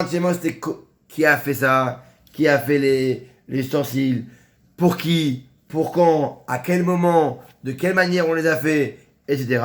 Entièrement, c'était qui a fait ça, qui a fait les ustensiles, pour qui, pour quand, à quel moment, de quelle manière on les a fait, etc.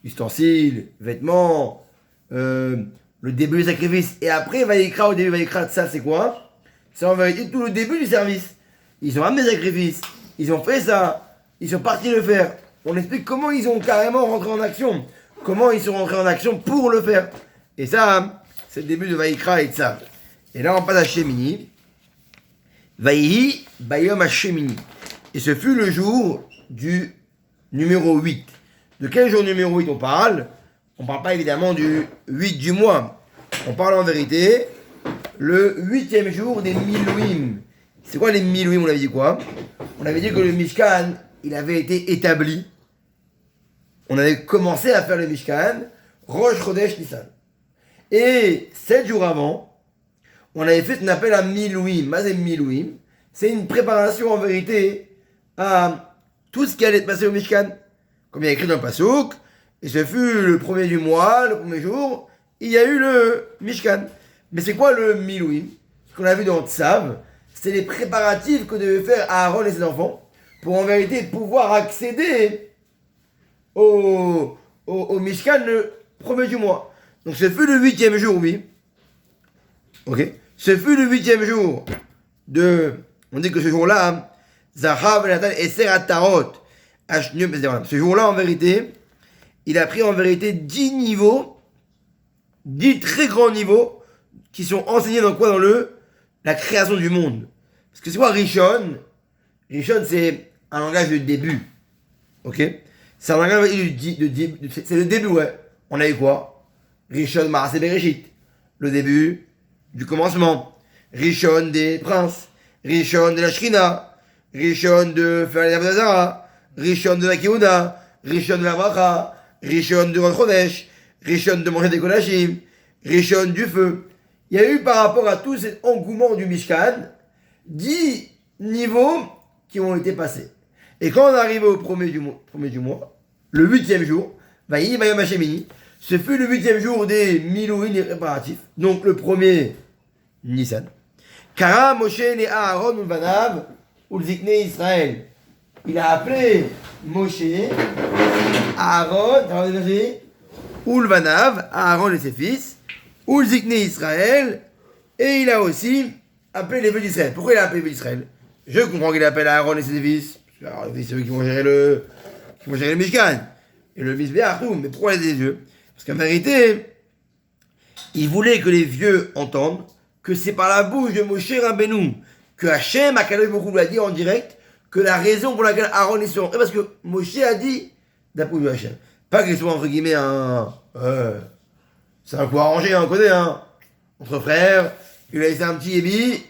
Ustensiles, vêtements, le début du sacrifice. Et après, Vaïkra, au début, Vaïkra, ça c'est quoi? C'est en vérité tout le début du service. Ils ont amené des sacrifices, ils ont fait ça, ils sont partis le faire. On explique comment ils ont carrément rentré en action, comment ils sont rentrés en action pour le faire. Et ça, c'est le début de Vaïkra et Tzav. Et là, on passe à Shemini. Vaïhi Bayom Hashemini. Et ce fut le jour du numéro 8. De quel jour numéro 8 on parle? On ne parle pas évidemment du 8 du mois. On parle en vérité le 8e jour des Milouim. C'est quoi les Milouim? On avait dit quoi? On avait dit que le Mishkan, il avait été établi. On avait commencé à faire le Mishkan, Rosh Chodesh Nissan. Et 7 jours avant, on avait fait ce qu'on appelle un Milouim. Mazem Milouim. C'est une préparation en vérité à tout ce qui allait se passer au Mishkan. Comme il y a écrit dans le Passouk, et ce fut le premier du mois, le premier jour, il y a eu le Mishkan. Mais c'est quoi le Milouim? Ce qu'on a vu dans Tzav, c'est les préparatifs que devaient faire Aaron et ses enfants pour en vérité pouvoir accéder au Mishkan le premier du mois. Donc ce fut le 8e jour, oui. Ok. Ce fut le 8e jour de... On dit que ce jour-là, Zahav, Nathan et Seratarot. Ce jour-là, en vérité, il a pris en vérité 10 niveaux, 10 très grands niveaux, qui sont enseignés dans quoi? Dans la création du monde. Parce que c'est quoi Rishon? Rishon, c'est un langage de début. Ok? C'est un langage c'est le début, ouais. On a eu quoi? Rishon Maaseh Bereshit. Le début du commencement. Rishon des princes. Rishon de la Shrina. Rishon de faire les Avodazara. Rishon de la Keuna. Rishon de la Bracha. Rishon de Rosh Chodesh. Rishon de manger des Kodashim. Rishon du feu. Il y a eu par rapport à tout cet engouement du Mishkan 10 niveaux qui ont été passés. Et quand on est arrivé au premier du mois, le 8e jour, Vaïhi Bayom Hashemini, ce fut le 8e jour des Milouim, des préparatifs. Donc le premier Nissan. Kara Moshe et Aaron Ulvanav Ulzikne Israël. Il a appelé Moshe, Aaron, Ulvanav, Aaron et ses fils, Ulzikne Israël, et il a aussi appelé les fils d'Israël. Pourquoi il a appelé les fils d'Israël? Je comprends qu'il appelle Aaron et ses fils. Alors, c'est eux qui vont gérer le Mishkan et le Mizbeach, tout. Mais pourquoi les vieux? Parce qu'en vérité, il voulait que les vieux entendent que c'est par la bouche de Moshe Rabbeinu que Hachem, Akadosh Baruch Hu, lui a dit en direct que la raison pour laquelle Aaron est sur... Parce que Moshe a dit d'après de Hachem. Pas qu'il soit entre guillemets c'est un coup arrangé, on connaît, hein. Entre frères, il a laissé un petit Ébi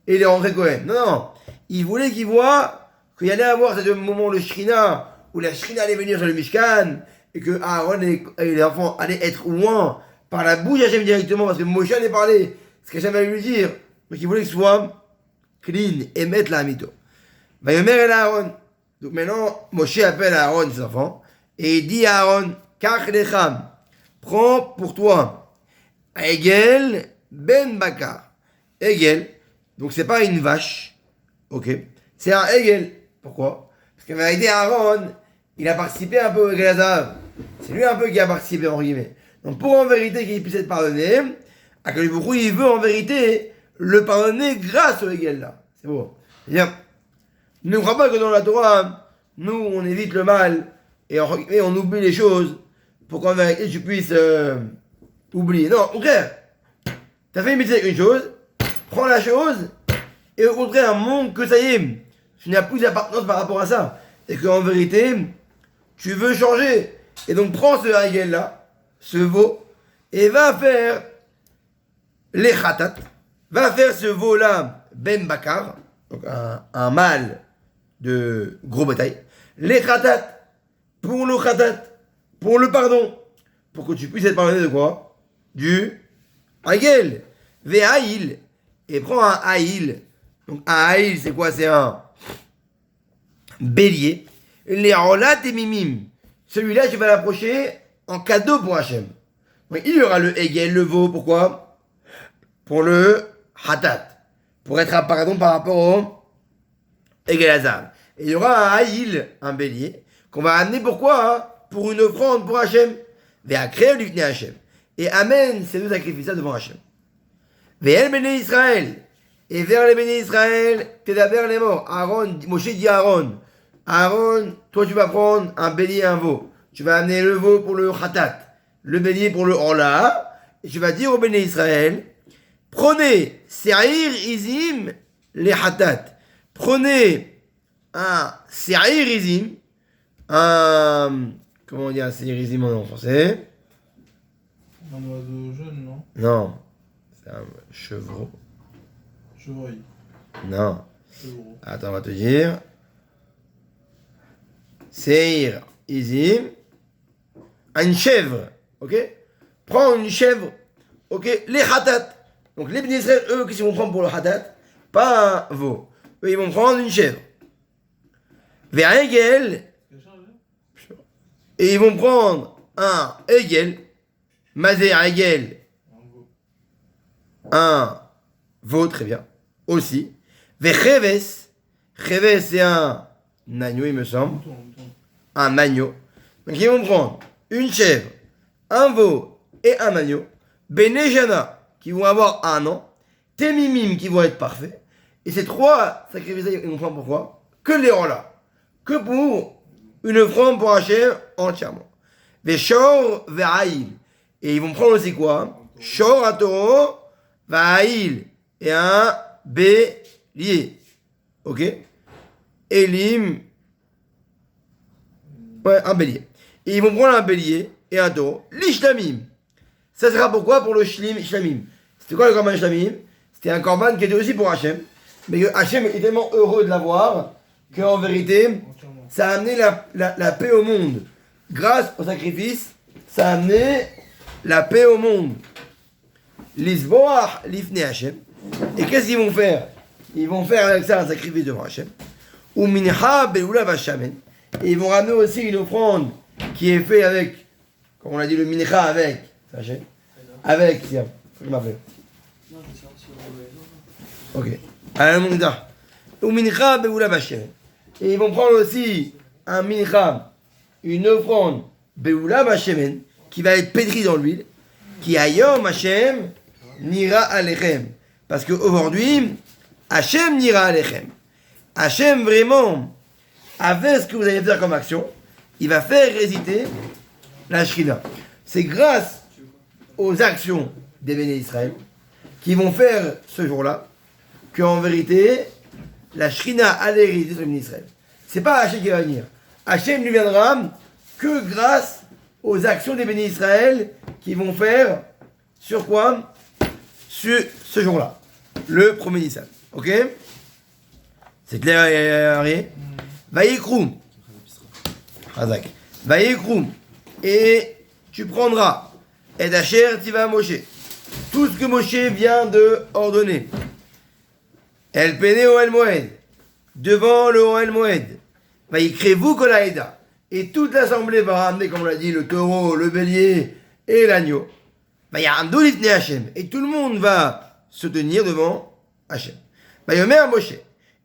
et il est rentré Cohen. Non, non. Il voulait qu'il voit qu'il y allait avoir ce moment le Shrina, où la Shrina allait venir sur le Mishkan, et que Aaron et les enfants allaient être loin par la bouche d'Hachem directement, parce que Moshe allait parler, ce qu'Hachem allait lui dire, mais qu'il voulait que ce soit clean et mettre la amito. Vayomer el Aaron. Donc maintenant, Moshe appelle Aaron, ses enfants, et il dit à Aaron, Kach lecham, prends pour toi, Egel ben Bakar. Egel, donc c'est pas une vache, ok, c'est un Egel. Pourquoi? Parce qu'en vérité, Aaron, il a participé un peu au Galazav. C'est lui un peu qui a participé, en guillemets. Donc pour en vérité qu'il puisse être pardonné, Akadosh Baruch Hu, il veut en vérité le pardonner grâce au Egel là. C'est beau. C'est-à-dire, ne crois pas que dans la Torah, nous, on évite le mal et on oublie les choses pour qu'en vérité tu puisses oublier. Non, au contraire, t'as fait imiter une chose, prends la chose et au contraire, montre que ça y est, tu n'as plus d'appartenance par rapport à ça. Et qu'en vérité, tu veux changer. Et donc prends ce hagel là, ce veau, et va faire les khatat, va faire ce veau là, ben bakar, donc un mâle de gros bétail, les khatat, pour le pardon, pour que tu puisses être pardonné de quoi? Du hagel, ve'aïl, et prends un haïl. Donc un haïl c'est quoi? C'est un bélier, les rolat et mimim. Celui-là, tu vas l'approcher en cadeau pour Hachem. Donc, il y aura le Hegel, le veau, pourquoi? pour le hatat, pour être pardon par rapport au Egelazar. Et il y aura un haïl, un bélier, qu'on va amener pourquoi pour une offrande pour Hachem. Ve'akrev lifnei Hachem. Et amène ces deux sacrifices-là devant Hachem. Ve'el béné Israël. Et vers les bénis Israël, t'es les morts. Aaron, Moshe dit à Aaron, Aaron, toi tu vas prendre un bélier et un veau. Tu vas amener le veau pour le khatat, le bélier pour le orla. Et tu vas dire aux bénis Israël, prenez Se'ir Izim les khatat. Prenez un Se'ir Izim, un... Comment on dit un Se'ir Izim en français? Un oiseau jeune, non? Non, c'est un chevreau. Chevreuil. Non. Chevreau. Attends, on va te dire. Seir Izim. Une chèvre. Ok? Prends une chèvre. Ok? Les khatat. Donc les bénis Israël, eux, qu'est-ce qu'ils vont prendre pour le khatat? Pas un veau. Eux, ils vont prendre une chèvre. Vers Egel. Et ils vont prendre un Egel. Mazer Egel. Un veau, très bien. Aussi. Vecheves. Cheves, c'est un agneau, il me semble. Un agneau. Donc ils vont prendre une chèvre, un veau et un agneau. Benejana, qui vont avoir un an. Temimim, qui vont être parfaits. Et ces trois sacrifices, ils vont prendre pourquoi? Que les là. Que pour une offrande pour Hachem entièrement. Veshor, ve'aïl. Et ils vont prendre aussi quoi? Shor, un taureau, ve'aïl. Et un bélier. Ok? Elim. Ouais, un bélier. Et ils vont prendre un bélier et un taureau. L'ishlamim. Ça sera pourquoi? Pour le shlamim. C'était quoi le korban shlamim? C'était un korban qui était aussi pour Hachem. Mais que Hachem est tellement heureux de l'avoir qu'en vérité, ça a amené la paix au monde. Grâce au sacrifice, ça a amené la paix au monde. Lisboach lifnei Hachem. Et qu'est-ce qu'ils vont faire? Ils vont faire avec ça un sacrifice devant Hachem. Ou mincha be'ula vachamen. Et ils vont ramener aussi une offrande qui est faite avec, comme on a dit, le mincha avec. Hachem. Avec, tiens, je m'appelle. Ok. Al-Mungda. Ou mincha be'ula vachamen. Et ils vont prendre aussi un mincha, une offrande be'ula vachamen, qui va être pétrie dans l'huile, qui ayom Hachem nira alechem. Parce qu'aujourd'hui, Hachem nira alechem. Hachem vraiment, avec ce que vous allez faire comme action, il va faire résister la Shrina. C'est grâce aux actions des bénis Israël qui vont faire ce jour-là qu'en vérité, la Shrina allait résister sur les bénis Israël. C'est pas Hachem qui va venir. Hachem ne viendra que grâce aux actions des bénis Israël qui vont faire sur quoi? Sur ce jour-là. Le premier Nissan. Ok? C'est clair, Harry? Vaïkroum. Hazak. Vaïkroum. Et tu prendras. Et Asher Tiva Moshe. Tout ce que Moshe vient de ordonner. El Pene Oel Moed. Devant le Oel Moed. Vaïkrevou Kolaïda. Et toute l'assemblée va ramener, comme on l'a dit, le taureau, le bélier et l'agneau. Vaïamdou Lifnei Hachem. Et tout le monde va se tenir devant Hachem. Vaïomer Moshe.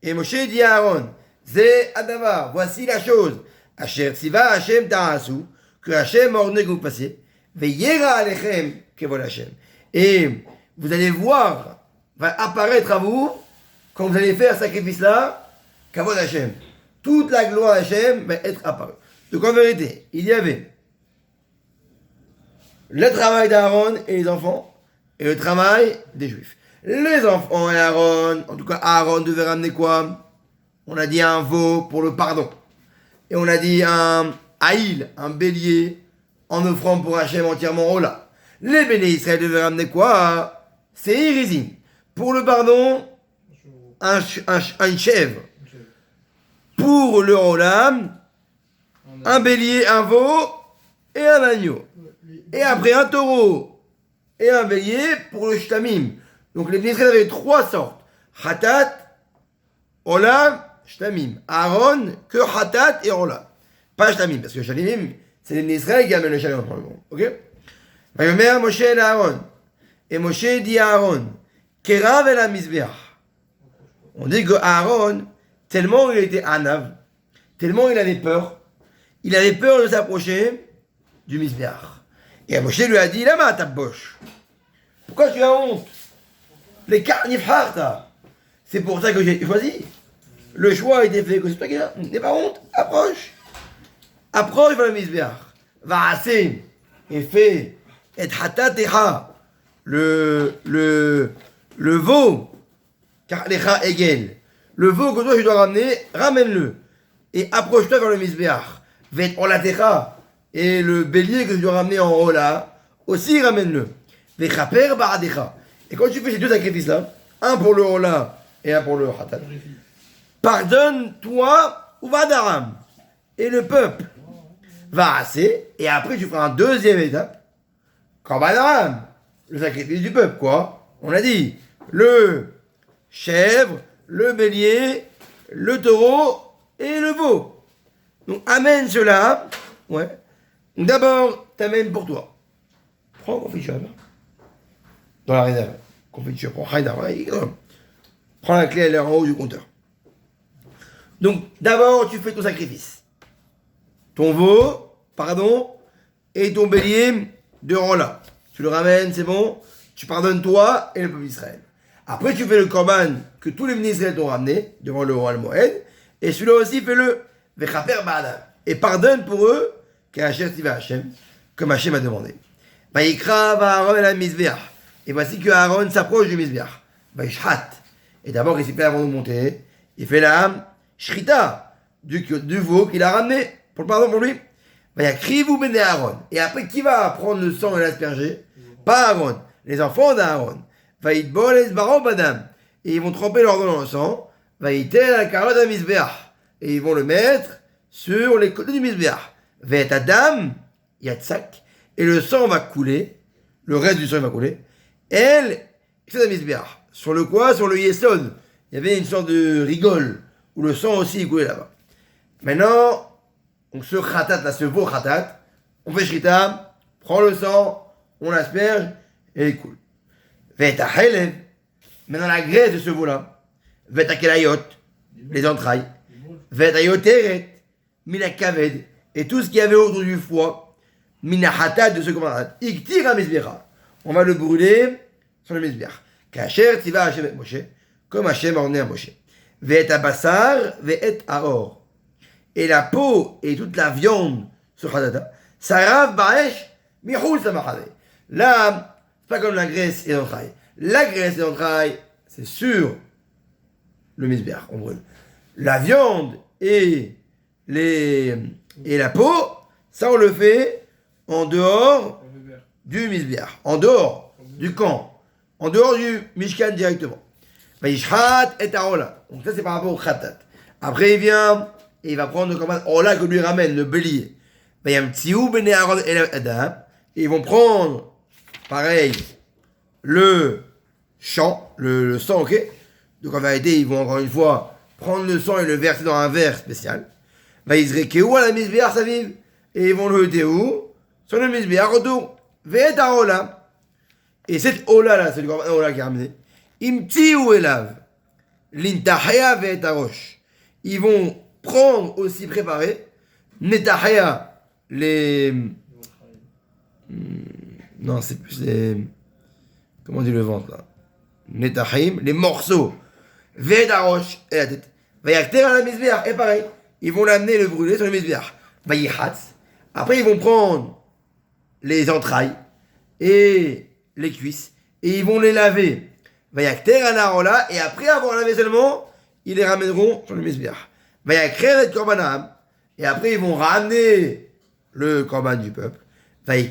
Et Moshe dit à Aaron, Zé Adavar, voici la chose. Asher Tziva Hachem Ta'asu, que Hachem a ordonné que vous passiez. Veillera Alechem Kevod Hachem. Et vous allez voir, va apparaître à vous, quand vous allez faire ce sacrifice-là, Kevod Hachem. Toute la gloire d'Hachem va être apparue. Donc en vérité, il y avait le travail d'Aaron et les enfants, et le travail des Juifs. Les enfants et Aaron, en tout cas Aaron devait ramener quoi? On a dit un veau pour le pardon. Et on a dit un haïl, un bélier, en offrant pour Hachem entièrement Ola. Les bénis Israël devaient ramener quoi? C'est Irizim. Pour le pardon, une chèvre. Pour le Olam, un bélier, un veau et un agneau. Et après un taureau et un bélier pour le shtamim. Donc les bénis Israël avaient trois sortes. Hatat, Olam, shtamim. Aaron, que Hatat et Olam. Pas shtamim, parce que shtamim, c'est les bénis Israël qui amènent le shalom dans le monde. Ok? Vayomer Moshe et Aaron. Et Moshe dit à Aaron, Kerav el Mizbeach. On dit que Aaron, tellement il était anav, tellement il avait peur de s'approcher du Mizbeach. Et Moshe lui a dit, Lama tabosh. Pourquoi tu as honte? Les carnifharta. C'est pour ça que j'ai choisi. Le choix a été fait, que c'est toi qui n'as pas honte. Approche vers le Mizbeach. Va assez et fais et hatatecha le veau, car lecha egel, le veau que toi tu dois ramener, ramène-le et approche-toi vers le Mizbeach. Vet olatecha, et le bélier que tu dois ramener en haut là, aussi ramène-le. Vechaper ba'adecha. Et quand tu fais ces deux sacrifices là, un pour le haut là et un pour le hatat, pardonne-toi ou vadaram, et le peuple va assez, et après tu feras une deuxième étape, Korban, le sacrifice du peuple, quoi. On a dit, le chèvre, le bélier, le taureau et le veau. Donc amène cela, ouais. D'abord, t'amènes pour toi. Prends confiture, dans la réserve. Confiture, prends la clé, elle est en haut du compteur. Donc d'abord, tu fais ton sacrifice. Ton veau, et ton bélier de rang là. Tu le ramènes, c'est bon. Tu pardonnes toi et le peuple d'Israël. Après, tu fais le korban que tous les ministres t'ont ramené devant le roi Al-Moed. Et celui-là aussi, fais-le. Et pardonne pour eux, comme Hachem a demandé. Vayikra va Aaron el Mizbeach. Et voici que Aaron s'approche du Mizbeach. Vayishhat. Et d'abord, il s'est fait avant de monter. Il fait la shrita du veau qu'il a ramené pour le pardon pour lui. Vayakrivu bene Aaron. Et après, qui va prendre le sang et l'asperger? Pas Aaron, les enfants d'Aaron. Vayitbol es baro badam. Et ils vont tremper leur dos dans le sang. Vayitel al karot à Mizbeach. Et ils vont le mettre sur les côtés du Mizbeach. Vayet adam yatsak. Et le sang va couler. Le reste du sang va couler. Elle, c'est la Mizbeach. Sur le quoi? Sur le yesod. Il y avait une sorte de rigole où le sang aussi coulait là-bas. Maintenant, donc ce khatat là, ce veau khatat, on fait shrita, prend le sang, on l'asperge et il coule. Veta helev, maintenant la graisse de ce veau là, veta kelayot, les entrailles, veta yoteret, mina kaved, et tout ce qu'il y avait autour du foie, mina khatat de ce commandant, iktir à Mizbecha. On va le brûler sur le Mizbeach. Kacher tiva Hashem et Moshe, comme Hashem a ordonné à Moshe. Veta basar, ve'et aor. Et la peau et toute la viande sur Khatata, Sarav Baesh, Mihoul Samachade. Là, c'est pas comme la graisse et l'entraille. La graisse et l'entraille, c'est sur le Mizbeach, on brûle. La viande et la peau, ça on le fait en dehors du Mizbeach, en dehors du camp, en dehors du Mishkan directement. Vaishhat et Aola. Donc ça c'est par rapport au Khatat. Après il vient. Et il va prendre le corban Ola que lui ramène, le bélier. Et ils vont prendre, pareil, le sang, le sang, ok? Donc en vérité, ils vont encore une fois prendre le sang et le verser dans un verre spécial. Et ils vont le jeter où? Sur le Mizbeach autour. Et cette Ola là, c'est le corban Ola qui a ramené. Ils vont prendre aussi préparé, netahaya, les... Non, c'est plus les... Comment on dit le ventre là? Netahim, les morceaux. Vedarosh, et la tête. Vayakter à la Mizbeach, et pareil, ils vont l'amener le brûler sur le Mizbeach. Vayihatz. Après, ils vont prendre les entrailles et les cuisses, et ils vont les laver. Vayakter à la et après avoir lavé seulement, ils les ramèneront sur le Mizbeach. Et après ils vont ramener le korban du peuple. Et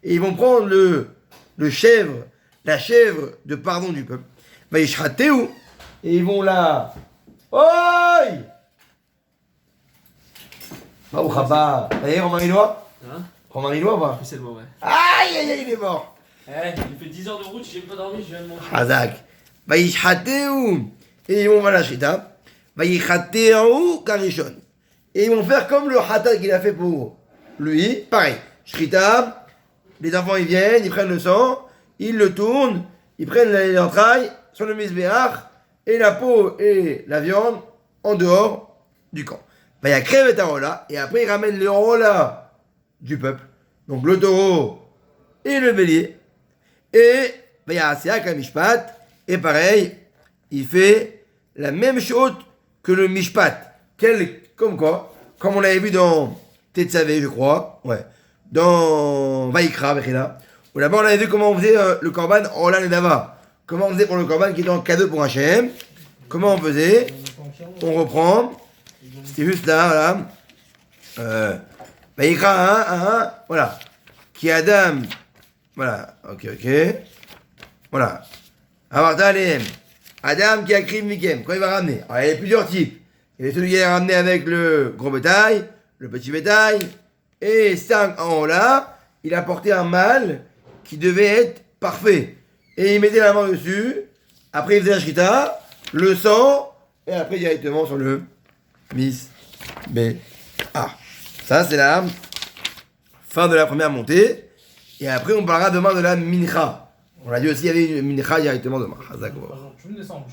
ils vont prendre la chèvre de pardon du peuple. Et ils vont la... Oi! D'ailleurs, Romain-Rinois? Romain-Rinois ou pas? C'est le mot, ouais. Aïe, il est mort. Il fait 10 heures de route, j'ai pas dormi, je viens de manger. Hazak. Et ils vont voir la shrita. Karishon. Et ils vont faire comme le hatat qu'il a fait pour lui. Pareil. Shrita. Les enfants ils viennent, ils prennent le sang, ils le tournent ils prennent les entrailles sur le misbéach et la peau et la viande en dehors du camp. Il y a crève et rola, et après ils ramènent le rola du peuple, donc le taureau et le bélier, et il y a Aseak à Mishpat, et pareil, il fait la même chose que le Mishpat. Comme quoi, comme on l'avait vu dans Tetzavé, je crois, ouais, dans Vaikra, où là-bas on avait vu comment on faisait le korban Rola Nedava. Comment on faisait pour le korban qui était en cadeau pour Hachem. Comment on faisait? On reprend. C'est juste là, voilà. Vaikra 1, voilà. Qui Adam, voilà, ok. Voilà. Avarta Alehem. Adam qui a crié Mikem. Quand il va ramener? Alors, il y a plusieurs types. Il y a celui qui a ramené avec le gros bétail, le petit bétail, et 5 en haut là, il a porté un mâle qui devait être parfait. Et il mettait la main dessus, après il faisait la shrita, le sang, et après directement sur le mis B. Ah, ça c'est la fin de la première montée. Et après on parlera demain de la mincha. On l'a dit aussi, il y avait une mincha directement demain. Tu me descends,